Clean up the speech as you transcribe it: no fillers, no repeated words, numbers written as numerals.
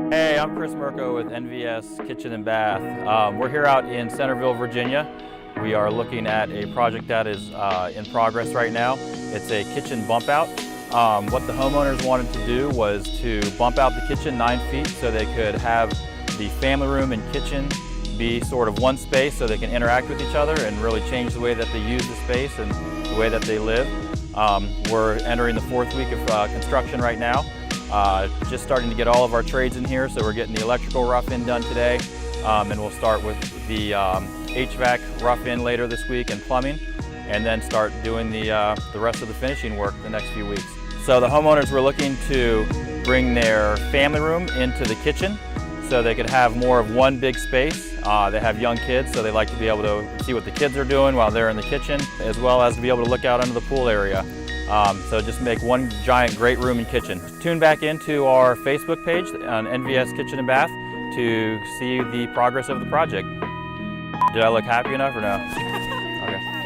Hey, I'm Chris Mirko with NVS Kitchen and Bath. We're here out in Centerville, Virginia. We are looking at a project that is in progress right now. It's a kitchen bump out. What the homeowners wanted to do was to bump out the kitchen 9 feet so they could have the family room and kitchen be sort of one space so they can interact with each other and really change the way that they use the space and the way that they live. We're entering the 4th week of construction right now. Just starting to get all of our trades in here, so we're getting the electrical rough-in done today, and we'll start with the HVAC rough-in later this week and plumbing, and then start doing the rest of the finishing work the next few weeks. So the homeowners were looking to bring their family room into the kitchen so they could have more of one big space. They have young kids, so they like to be able to see what the kids are doing while they're in the kitchen, as well as to be able to look out into the pool area. So just make one giant great room and kitchen. Tune back into our Facebook page on NVS Kitchen and Bath to see the progress of the project. Did I look happy enough or no? Okay.